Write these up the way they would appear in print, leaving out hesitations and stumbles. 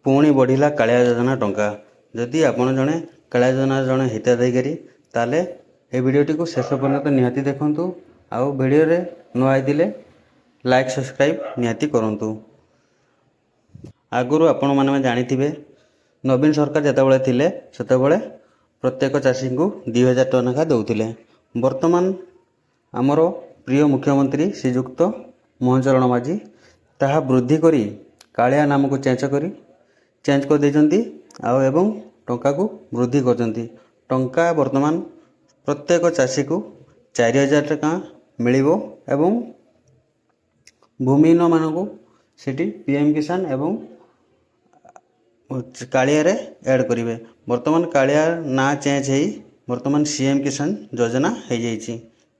ପୁଣି ବଢ଼ିଲା କାଳିଆ ଯୋଜନା ଟଙ୍କା। ଯଦି ଆପଣ ଜଣେ କାଳିଆ ଯୋଜନାର ଜଣେ ହିତାଧିକାରୀ ତାହେଲେ ଏ ଭିଡ଼ିଓଟିକୁ ଶେଷ ପର୍ଯ୍ୟନ୍ତ ନିହାତି ଦେଖନ୍ତୁ। ଆଉ ଭିଡ଼ିଓରେ ନୂଆ ହେଇଥିଲେ ଲାଇକ୍ ସବସ୍କ୍ରାଇବ୍ ନିହାତି କରନ୍ତୁ। ଆଗରୁ ଆପଣମାନେ ଜାଣିଥିବେ ନବୀନ ସରକାର ଯେତେବେଳେ ଥିଲେ ସେତେବେଳେ ପ୍ରତ୍ୟେକ ଚାଷୀଙ୍କୁ 2000 ଟଙ୍କା ଲେଖା ଦେଉଥିଲେ। ବର୍ତ୍ତମାନ ଆମର ପ୍ରିୟ ମୁଖ୍ୟମନ୍ତ୍ରୀ ଶ୍ରୀଯୁକ୍ତ ମୋହନ ଚରଣ ମାଝୀ ତାହା ବୃଦ୍ଧି କରି କାଳିଆ ନାମକୁ ଚେଞ୍ଜ କରିଦେଇଛନ୍ତି ଆଉ ଏବଂ ଟଙ୍କାକୁ ବୃଦ୍ଧି କରିଛନ୍ତି। ଟଙ୍କା ବର୍ତ୍ତମାନ ପ୍ରତ୍ୟେକ ଚାଷୀକୁ 4000 ଟଙ୍କା ମିଳିବ ଏବଂ ଭୂମିହୀନମାନଙ୍କୁ ସେଠି PM କିଷାନ ଏବଂ କାଳିଆରେ ଆଡ଼୍ କରିବେ। ବର୍ତ୍ତମାନ କାଳିଆ ନାଁ ଚେଞ୍ଜ ହେଇ ବର୍ତ୍ତମାନ CM କିଷାନ ଯୋଜନା ହେଇଯାଇଛି।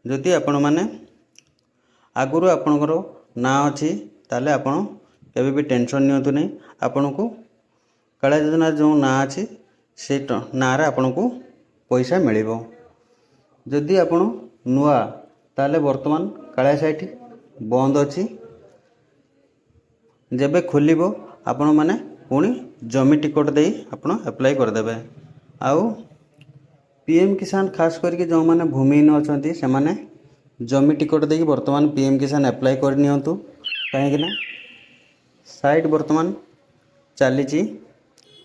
ଯଦି ଆପଣମାନେ ଆଗରୁ ଆପଣଙ୍କର ନାଁ ଅଛି ତାହେଲେ ଆପଣ କେବେ ବି ଟେନସନ୍ ନିଅନ୍ତୁ ନାହିଁ। ଆପଣଙ୍କୁ କାଳିଆ ଯୋଜନାର ଯେଉଁ ନାଁ ଅଛି ସେଇ ନାଁରେ ଆପଣଙ୍କୁ ପଇସା ମିଳିବ। ଯଦି ଆପଣ ନୂଆ ତାହେଲେ ବର୍ତ୍ତମାନ କାଳିଆ ସାଇଟ୍ ବନ୍ଦ ଅଛି। ଯେବେ ଖୋଲିବ ଆପଣମାନେ ପୁଣି ଜମି ଟିକଟ ଦେଇ ଆପଣ ଆପ୍ଲାଏ କରିଦେବେ। ଆଉ PM କିଷାନ ଖାସ୍ କରିକି ଯେଉଁମାନେ ଭୂମିହୀନ ଅଛନ୍ତି ସେମାନେ ଜମି ଟିକଟ ଦେଇକି ବର୍ତ୍ତମାନ PM କିଷାନ ଆପ୍ଲାଏ କରିନିଅନ୍ତୁ। କାହିଁକିନା ସାଇଟ୍ ବର୍ତ୍ତମାନ ଚାଲିଛି,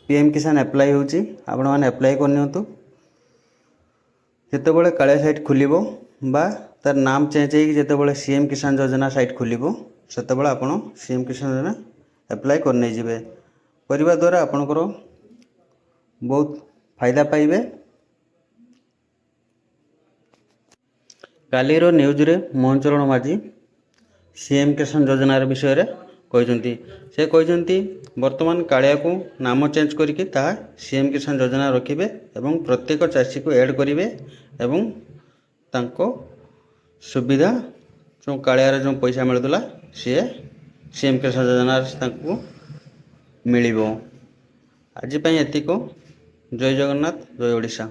PM କିଷାନ ଆପ୍ଲାଏ ହେଉଛି, ଆପଣମାନେ ଆପ୍ଲାଏ କରିନିଅନ୍ତୁ। ଯେତେବେଳେ କାଳିଆ ସାଇଟ୍ ଖୋଲିବ ବା ତାର ନାମ ଚେଞ୍ଜ ହେଇକି ଯେତେବେଳେ CM କିଷାନ ଯୋଜନା ସାଇଟ୍ ଖୋଲିବ ସେତେବେଳେ ଆପଣ CM କିଷାନ ଯୋଜନା ଆପ୍ଲାଏ କରି ନେଇଯିବେ। କରିବା ଦ୍ୱାରା ଆପଣଙ୍କର ବହୁତ ଫାଇଦା ପାଇବେ। କାଲିର ନ୍ୟୁଜ୍ରେ ମୋହନ ଚରଣ ମାଝୀ CM କିଷାନ ଯୋଜନାର ବିଷୟରେ କହିଛନ୍ତି। ସେ କହିଛନ୍ତି ବର୍ତ୍ତମାନ କାଳିଆକୁ ନାମ ଚେଞ୍ଜ କରିକି ତାହା CM କିଷାନ ଯୋଜନା ରଖିବେ ଏବଂ ପ୍ରତ୍ୟେକ ଚାଷୀକୁ ଆଡ଼୍ କରିବେ ଏବଂ ତାଙ୍କ ସୁବିଧା ଯେଉଁ କାଳିଆରେ ଯେଉଁ ପଇସା ମିଳୁଥିଲା ସିଏ CM କିଷାନ ଯୋଜନାରେ ତାଙ୍କୁ ମିଳିବ। ଆଜି ପାଇଁ ଏତିକ। ଜୟ ଜଗନ୍ନାଥ, ଜୟ ଓଡ଼ିଶା।